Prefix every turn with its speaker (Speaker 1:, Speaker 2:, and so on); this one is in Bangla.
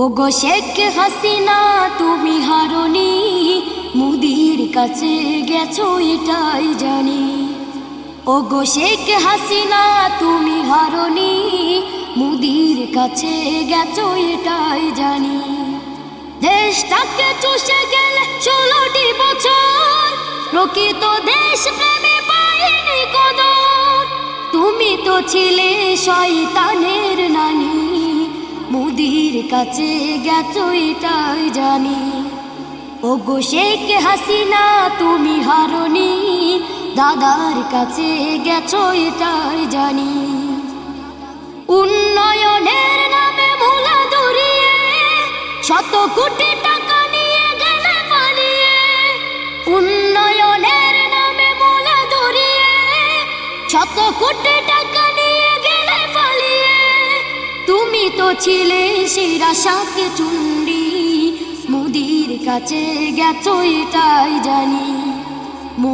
Speaker 1: ওগো শেখ হাসিনা তুমি হারনি, মুদির কাছে গেছো এটাই জানি। ওগো শেখ হাসিনা তুমি হারনি, মুদির কাছে গেছো এটাই জানি। দেশটাকে চুষে গেলে 16টি বছর, প্রকৃত দেশ প্রেমে পাইনি কদর। তুমি তো ছিলে শয়তানের নানি, মুদির কাছে গেছো এটাই জানি। ওগো শেখ হাসিনা তুমি হারনি, দাদার কাছে গেছো এটাই জানি। উন্নয়নের নামে ভোলা দরিয়ে শত কোটি টাকা নিয়ে গেলে পালিয়ে। উন্নয়নের নামে ভোলা দরিয়ে শত কোটি টাকা নিয়ে গেলে পালিয়ে। তুমি তো ছিলে শিরা সাথে চুন্ডি, মুদির কাছে গেছো এটাই